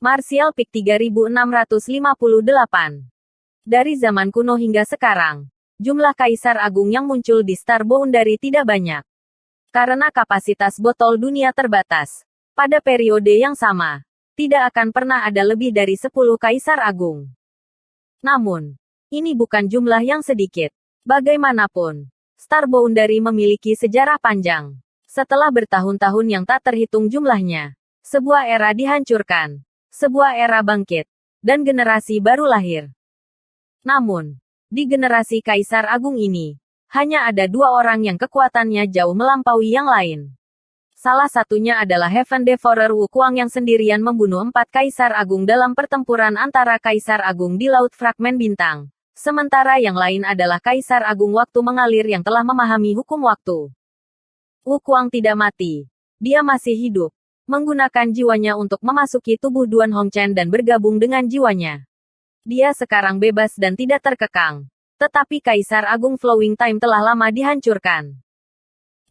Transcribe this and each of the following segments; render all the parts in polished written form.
Martial Peak 3658. Dari zaman kuno hingga sekarang, jumlah kaisar agung yang muncul di Star Boundary tidak banyak. Karena kapasitas botol dunia terbatas. Pada periode yang sama, tidak akan pernah ada lebih dari 10 kaisar agung. Namun, ini bukan jumlah yang sedikit. Bagaimanapun, Star Boundary memiliki sejarah panjang. Setelah bertahun-tahun yang tak terhitung jumlahnya, sebuah era dihancurkan, sebuah era bangkit, dan generasi baru lahir. Namun, di generasi Kaisar Agung ini, hanya ada 2 orang yang kekuatannya jauh melampaui yang lain. Salah satunya adalah Heaven Devourer Wukuang yang sendirian membunuh 4 Kaisar Agung dalam pertempuran antara Kaisar Agung di Laut Fragmen Bintang. Sementara yang lain adalah Kaisar Agung Waktu Mengalir yang telah memahami hukum waktu. Wukuang tidak mati. Dia masih hidup, menggunakan jiwanya untuk memasuki tubuh Duan Hongchen dan bergabung dengan jiwanya. Dia sekarang bebas dan tidak terkekang. Tetapi Kaisar Agung Flowing Time telah lama dihancurkan.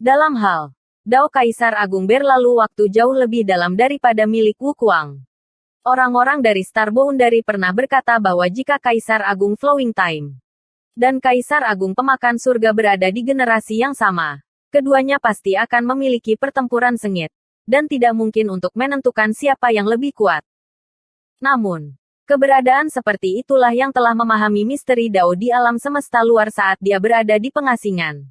Dalam hal Dao Kaisar Agung berlalu waktu jauh lebih dalam daripada milik Wukuang. Orang-orang dari Star Boundary pernah berkata bahwa jika Kaisar Agung Flowing Time dan Kaisar Agung Pemakan Surga berada di generasi yang sama, keduanya pasti akan memiliki pertempuran sengit, dan tidak mungkin untuk menentukan siapa yang lebih kuat. Namun, keberadaan seperti itulah yang telah memahami misteri Dao di alam semesta luar saat dia berada di pengasingan.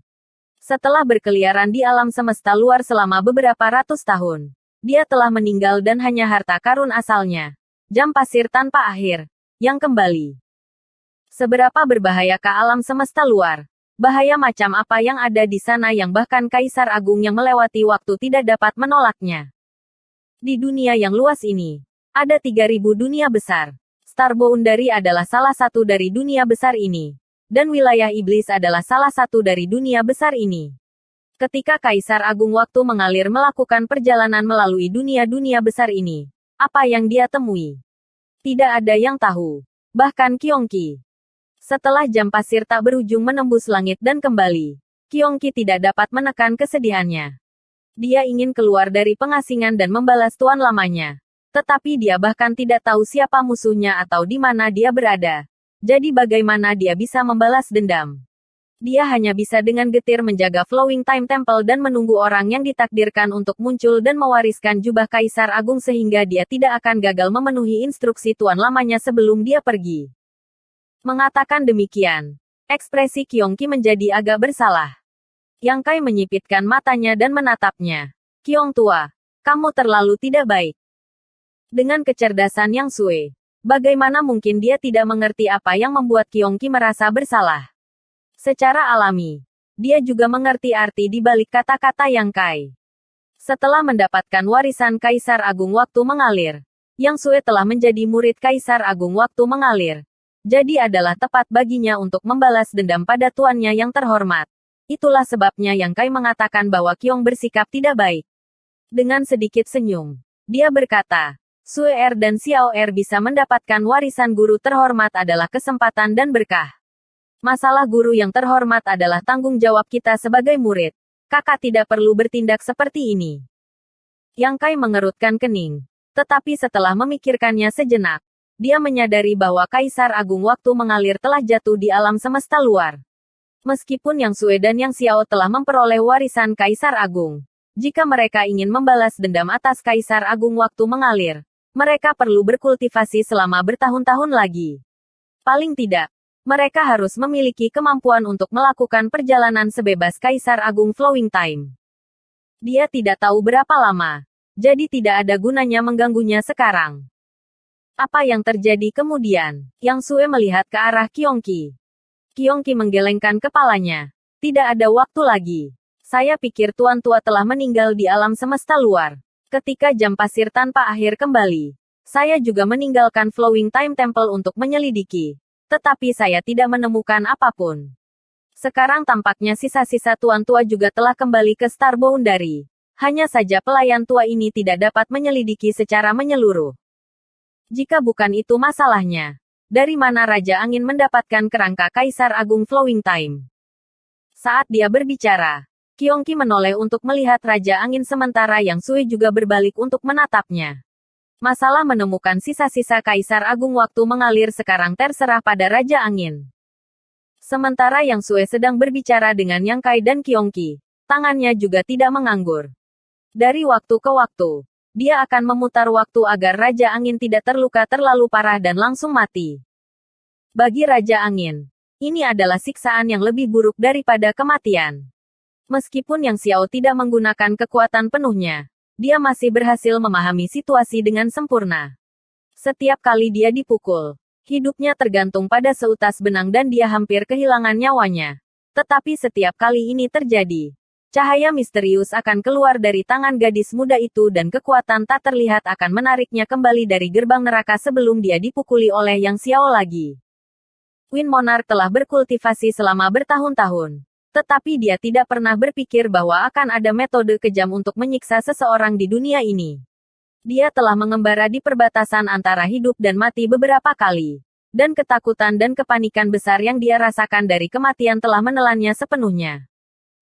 Setelah berkeliaran di alam semesta luar selama beberapa ratus tahun, dia telah meninggal dan hanya harta karun asalnya, jam pasir tanpa akhir, yang kembali. Seberapa berbahayakah alam semesta luar? Bahaya macam apa yang ada di sana yang bahkan Kaisar Agung yang melewati waktu tidak dapat menolaknya? Di dunia yang luas ini, ada 3000 dunia besar. Star Boundary adalah salah satu dari dunia besar ini. Dan wilayah iblis adalah salah satu dari dunia besar ini. Ketika Kaisar Agung Waktu Mengalir melakukan perjalanan melalui dunia-dunia besar ini, apa yang dia temui? Tidak ada yang tahu. Bahkan Qiongqi. Setelah jam pasir tak berujung menembus langit dan kembali, Qiongqi tidak dapat menekan kesedihannya. Dia ingin keluar dari pengasingan dan membalas tuan lamanya. Tetapi dia bahkan tidak tahu siapa musuhnya atau di mana dia berada. Jadi bagaimana dia bisa membalas dendam? Dia hanya bisa dengan getir menjaga Flowing Time Temple dan menunggu orang yang ditakdirkan untuk muncul dan mewariskan jubah Kaisar Agung sehingga dia tidak akan gagal memenuhi instruksi tuan lamanya sebelum dia pergi. Mengatakan demikian, ekspresi Qiongqi menjadi agak bersalah. Yang Kai menyipitkan matanya dan menatapnya. Qiong tua, kamu terlalu tidak baik. Dengan kecerdasan yang Sue, bagaimana mungkin dia tidak mengerti apa yang membuat Qiongqi merasa bersalah? Secara alami, dia juga mengerti arti di balik kata-kata Yang Kai. Setelah mendapatkan warisan Kaisar Agung Waktu Mengalir, Yang Sue telah menjadi murid Kaisar Agung Waktu Mengalir. Jadi adalah tepat baginya untuk membalas dendam pada tuannya yang terhormat. Itulah sebabnya Yang Kai mengatakan bahwa Qiong bersikap tidak baik. Dengan sedikit senyum, dia berkata, Sue Er dan Xiao Er bisa mendapatkan warisan guru terhormat adalah kesempatan dan berkah. Masalah guru yang terhormat adalah tanggung jawab kita sebagai murid. Kakak tidak perlu bertindak seperti ini. Yang Kai mengerutkan kening. Tetapi setelah memikirkannya sejenak, dia menyadari bahwa Kaisar Agung Waktu Mengalir telah jatuh di alam semesta luar. Meskipun Yang Sue dan Yang Xiao telah memperoleh warisan Kaisar Agung, jika mereka ingin membalas dendam atas Kaisar Agung Waktu Mengalir, mereka perlu berkultivasi selama bertahun-tahun lagi. Paling tidak, mereka harus memiliki kemampuan untuk melakukan perjalanan sebebas Kaisar Agung Flowing Time. Dia tidak tahu berapa lama, jadi tidak ada gunanya mengganggunya sekarang. Apa yang terjadi kemudian? Yang Sue melihat ke arah Qiongqi. Qiongqi menggelengkan kepalanya. Tidak ada waktu lagi. Saya pikir tuan tua telah meninggal di alam semesta luar. Ketika jam pasir tanpa akhir kembali, saya juga meninggalkan Flowing Time Temple untuk menyelidiki. Tetapi saya tidak menemukan apapun. Sekarang tampaknya sisa-sisa tuan tua juga telah kembali ke Star Boundary. Hanya saja pelayan tua ini tidak dapat menyelidiki secara menyeluruh. Jika bukan itu masalahnya, dari mana Raja Angin mendapatkan kerangka Kaisar Agung Flowing Time? Saat dia berbicara, Qiongqi menoleh untuk melihat Raja Angin sementara Yang Sue juga berbalik untuk menatapnya. Masalah menemukan sisa-sisa Kaisar Agung waktu mengalir sekarang terserah pada Raja Angin. Sementara Yang Sue sedang berbicara dengan Yang Kai dan Kyongki, tangannya juga tidak menganggur. Dari waktu ke waktu, dia akan memutar waktu agar Raja Angin tidak terluka terlalu parah dan langsung mati. Bagi Raja Angin, ini adalah siksaan yang lebih buruk daripada kematian. Meskipun Yang Xiao tidak menggunakan kekuatan penuhnya, dia masih berhasil memahami situasi dengan sempurna. Setiap kali dia dipukul, hidupnya tergantung pada seutas benang dan dia hampir kehilangan nyawanya. Tetapi setiap kali ini terjadi, cahaya misterius akan keluar dari tangan gadis muda itu dan kekuatan tak terlihat akan menariknya kembali dari gerbang neraka sebelum dia dipukuli oleh Yang Xiao lagi. Wind Monarch telah berkultivasi selama bertahun-tahun. Tetapi dia tidak pernah berpikir bahwa akan ada metode kejam untuk menyiksa seseorang di dunia ini. Dia telah mengembara di perbatasan antara hidup dan mati beberapa kali. Dan ketakutan dan kepanikan besar yang dia rasakan dari kematian telah menelannya sepenuhnya.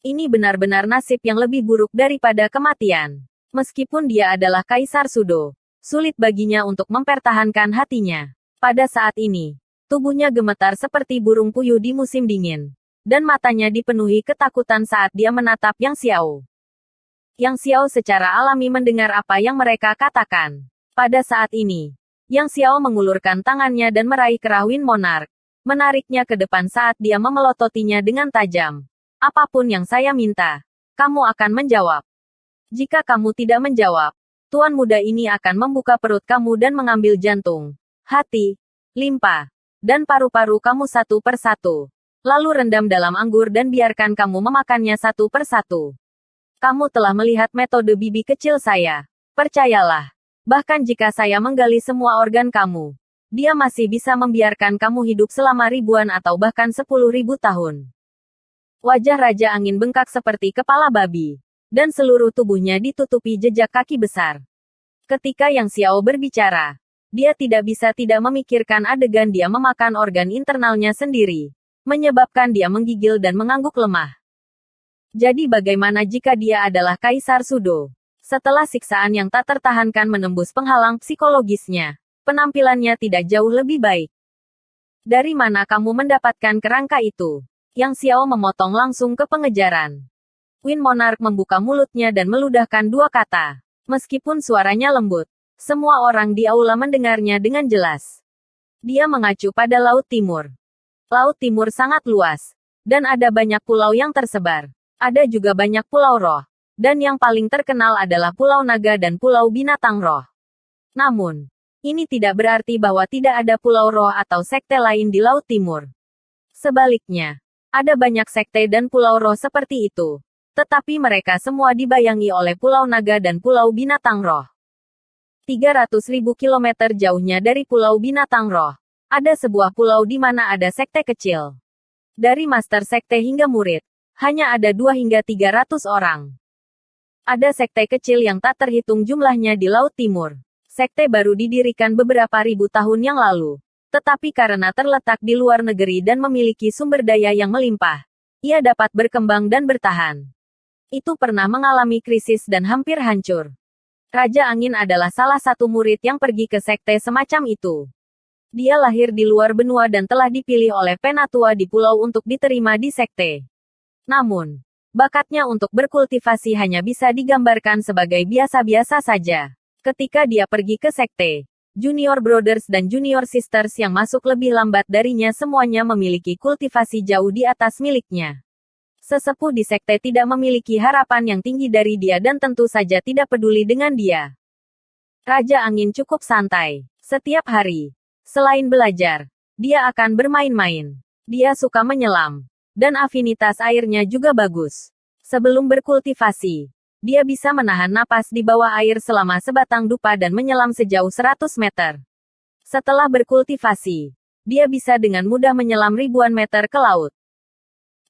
Ini benar-benar nasib yang lebih buruk daripada kematian. Meskipun dia adalah Kaisar Sudo, sulit baginya untuk mempertahankan hatinya. Pada saat ini, tubuhnya gemetar seperti burung puyuh di musim dingin. Dan matanya dipenuhi ketakutan saat dia menatap Yang Xiao. Yang Xiao secara alami mendengar apa yang mereka katakan. Pada saat ini, Yang Xiao mengulurkan tangannya dan meraih kerah Wind Monarch, menariknya ke depan saat dia memelototinya dengan tajam. Apapun yang saya minta, kamu akan menjawab. Jika kamu tidak menjawab, tuan muda ini akan membuka perut kamu dan mengambil jantung, hati, limpa, dan paru-paru kamu satu persatu. Lalu rendam dalam anggur dan biarkan kamu memakannya satu persatu. Kamu telah melihat metode bibi kecil saya. Percayalah. Bahkan jika saya menggali semua organ kamu, dia masih bisa membiarkan kamu hidup selama ribuan atau bahkan 10.000 tahun. Wajah Raja Angin bengkak seperti kepala babi. Dan seluruh tubuhnya ditutupi jejak kaki besar. Ketika Yang Xiao berbicara, dia tidak bisa tidak memikirkan adegan dia memakan organ internalnya sendiri. Menyebabkan dia menggigil dan mengangguk lemah. Jadi bagaimana jika dia adalah Kaisar Sudo? Setelah siksaan yang tak tertahankan menembus penghalang psikologisnya, penampilannya tidak jauh lebih baik. Dari mana kamu mendapatkan kerangka itu? Yang Xiao memotong langsung ke pengejaran. Wind Monarch membuka mulutnya dan meludahkan dua kata. Meskipun suaranya lembut, semua orang di aula mendengarnya dengan jelas. Dia mengacu pada Laut Timur. Laut Timur sangat luas, dan ada banyak pulau yang tersebar. Ada juga banyak pulau roh, dan yang paling terkenal adalah Pulau Naga dan Pulau Binatang Roh. Namun, ini tidak berarti bahwa tidak ada pulau roh atau sekte lain di Laut Timur. Sebaliknya, ada banyak sekte dan pulau roh seperti itu. Tetapi mereka semua dibayangi oleh Pulau Naga dan Pulau Binatang Roh. 300.000 kilometer jauhnya dari Pulau Binatang Roh, ada sebuah pulau di mana ada sekte kecil. Dari master sekte hingga murid, hanya ada 2 hingga 300 orang. Ada sekte kecil yang tak terhitung jumlahnya di Laut Timur. Sekte baru didirikan beberapa ribu tahun yang lalu. Tetapi karena terletak di luar negeri dan memiliki sumber daya yang melimpah, ia dapat berkembang dan bertahan. Itu pernah mengalami krisis dan hampir hancur. Raja Angin adalah salah satu murid yang pergi ke sekte semacam itu. Dia lahir di luar benua dan telah dipilih oleh penatua di pulau untuk diterima di sekte. Namun, bakatnya untuk berkultivasi hanya bisa digambarkan sebagai biasa-biasa saja. Ketika dia pergi ke sekte, Junior Brothers dan Junior Sisters yang masuk lebih lambat darinya semuanya memiliki kultivasi jauh di atas miliknya. Sesepuh di sekte tidak memiliki harapan yang tinggi dari dia dan tentu saja tidak peduli dengan dia. Raja Angin cukup santai. Setiap hari, selain belajar, dia akan bermain-main. Dia suka menyelam. Dan afinitas airnya juga bagus. Sebelum berkultivasi, dia bisa menahan napas di bawah air selama sebatang dupa dan menyelam sejauh 100 meter. Setelah berkultivasi, dia bisa dengan mudah menyelam ribuan meter ke laut.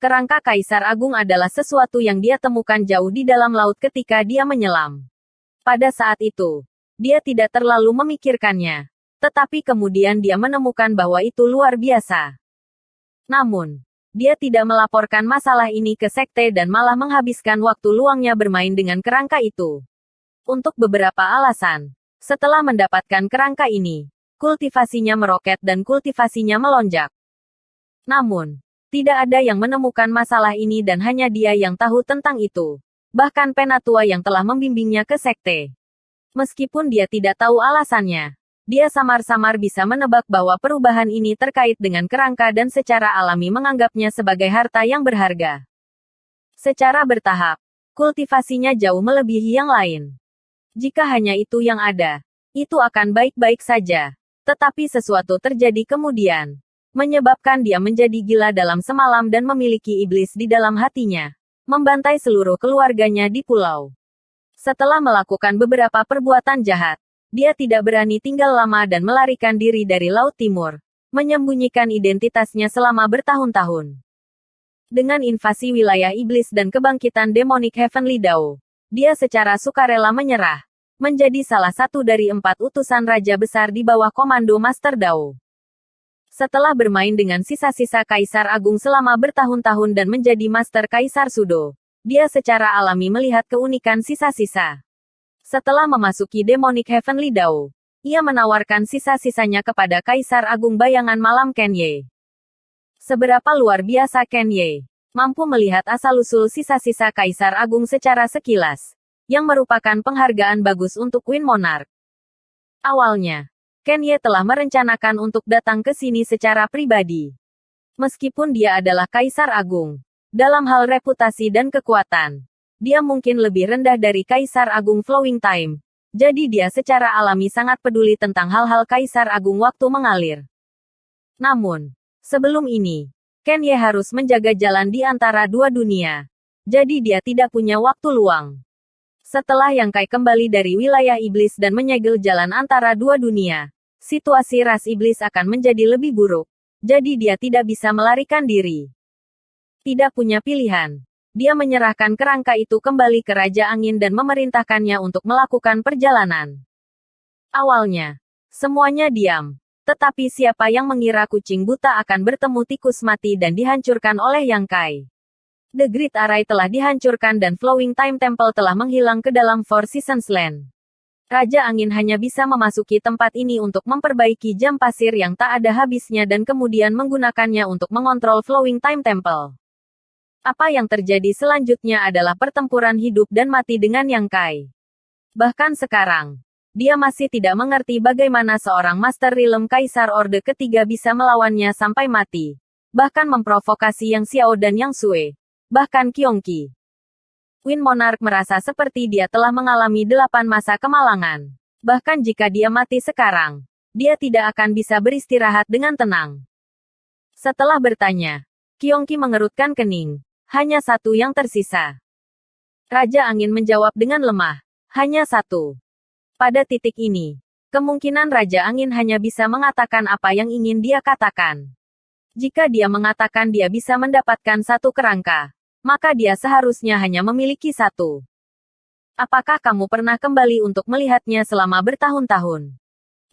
Kerangka Kaisar Agung adalah sesuatu yang dia temukan jauh di dalam laut ketika dia menyelam. Pada saat itu, dia tidak terlalu memikirkannya. Tetapi kemudian dia menemukan bahwa itu luar biasa. Namun, dia tidak melaporkan masalah ini ke sekte dan malah menghabiskan waktu luangnya bermain dengan kerangka itu. Untuk beberapa alasan. Setelah mendapatkan kerangka ini, kultivasinya meroket dan kultivasinya melonjak. Namun, tidak ada yang menemukan masalah ini dan hanya dia yang tahu tentang itu. Bahkan penatua yang telah membimbingnya ke sekte. Meskipun dia tidak tahu alasannya, dia samar-samar bisa menebak bahwa perubahan ini terkait dengan kerangka dan secara alami menganggapnya sebagai harta yang berharga. Secara bertahap, kultivasinya jauh melebihi yang lain. Jika hanya itu yang ada, itu akan baik-baik saja. Tetapi sesuatu terjadi kemudian, menyebabkan dia menjadi gila dalam semalam dan memiliki iblis di dalam hatinya, membantai seluruh keluarganya di pulau. Setelah melakukan beberapa perbuatan jahat, dia tidak berani tinggal lama dan melarikan diri dari Laut Timur, menyembunyikan identitasnya selama bertahun-tahun. Dengan invasi wilayah iblis dan kebangkitan demonik Heavenly Dao, dia secara sukarela menyerah, menjadi salah satu dari 4 utusan raja besar di bawah komando Master Dao. Setelah bermain dengan sisa-sisa Kaisar Agung selama bertahun-tahun dan menjadi Master Kaisar Sudo, dia secara alami melihat keunikan sisa-sisa. Setelah memasuki demonik Heavenly Dao, ia menawarkan sisa-sisanya kepada Kaisar Agung Bayangan Malam Ken Ye. Seberapa luar biasa Ken Ye mampu melihat asal-usul sisa-sisa Kaisar Agung secara sekilas, yang merupakan penghargaan bagus untuk Queen Monarch. Awalnya, Ken Ye telah merencanakan untuk datang ke sini secara pribadi. Meskipun dia adalah Kaisar Agung, dalam hal reputasi dan kekuatan, dia mungkin lebih rendah dari Kaisar Agung Flowing Time. Jadi dia secara alami sangat peduli tentang hal-hal Kaisar Agung waktu mengalir. Namun, sebelum ini, Ken Ye harus menjaga jalan di antara dua dunia. Jadi dia tidak punya waktu luang. Setelah Yang Kai kembali dari wilayah iblis dan menyegel jalan antara dua dunia, situasi ras iblis akan menjadi lebih buruk. Jadi dia tidak bisa melarikan diri. Tidak punya pilihan. Dia menyerahkan kerangka itu kembali ke Raja Angin dan memerintahkannya untuk melakukan perjalanan. Awalnya, semuanya diam. Tetapi siapa yang mengira kucing buta akan bertemu tikus mati dan dihancurkan oleh Yang Kai? The Great Array telah dihancurkan dan Flowing Time Temple telah menghilang ke dalam Four Seasons Land. Raja Angin hanya bisa memasuki tempat ini untuk memperbaiki jam pasir yang tak ada habisnya dan kemudian menggunakannya untuk mengontrol Flowing Time Temple. Apa yang terjadi selanjutnya adalah pertempuran hidup dan mati dengan Yang Kai. Bahkan sekarang, dia masih tidak mengerti bagaimana seorang Master Realm Kaisar Orde Ketiga bisa melawannya sampai mati. Bahkan memprovokasi Yang Xiao dan Yang Sue. Bahkan Kyongki. Queen Monarch merasa seperti dia telah mengalami 8 masa kemalangan. Bahkan jika dia mati sekarang, dia tidak akan bisa beristirahat dengan tenang. Setelah bertanya, Kyongki mengerutkan kening. Hanya satu yang tersisa. Raja Angin menjawab dengan lemah. Hanya satu. Pada titik ini, kemungkinan Raja Angin hanya bisa mengatakan apa yang ingin dia katakan. Jika dia mengatakan dia bisa mendapatkan satu kerangka, maka dia seharusnya hanya memiliki satu. Apakah kamu pernah kembali untuk melihatnya selama bertahun-tahun?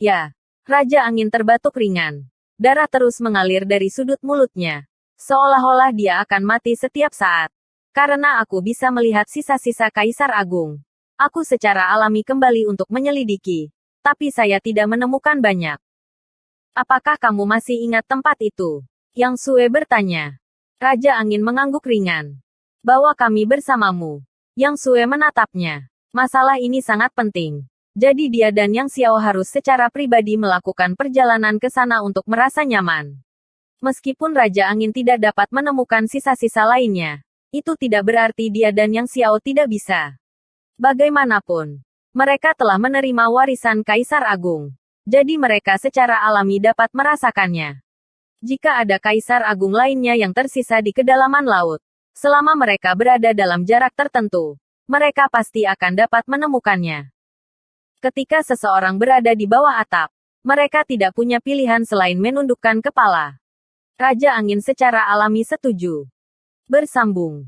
Ya. Raja Angin terbatuk ringan. Darah terus mengalir dari sudut mulutnya. Seolah-olah dia akan mati setiap saat. Karena aku bisa melihat sisa-sisa Kaisar Agung. Aku secara alami kembali untuk menyelidiki. Tapi saya tidak menemukan banyak. Apakah kamu masih ingat tempat itu? Yang Sue bertanya. Raja Angin mengangguk ringan. Bawa kami bersamamu. Yang Sue menatapnya. Masalah ini sangat penting. Jadi dia dan Yang Xiao harus secara pribadi melakukan perjalanan ke sana untuk merasa nyaman. Meskipun Raja Angin tidak dapat menemukan sisa-sisa lainnya, itu tidak berarti dia dan Yang Xiao tidak bisa. Bagaimanapun, mereka telah menerima warisan Kaisar Agung. Jadi mereka secara alami dapat merasakannya. Jika ada Kaisar Agung lainnya yang tersisa di kedalaman laut, selama mereka berada dalam jarak tertentu, mereka pasti akan dapat menemukannya. Ketika seseorang berada di bawah atap, mereka tidak punya pilihan selain menundukkan kepala. Raja Angin secara alami setuju. Bersambung.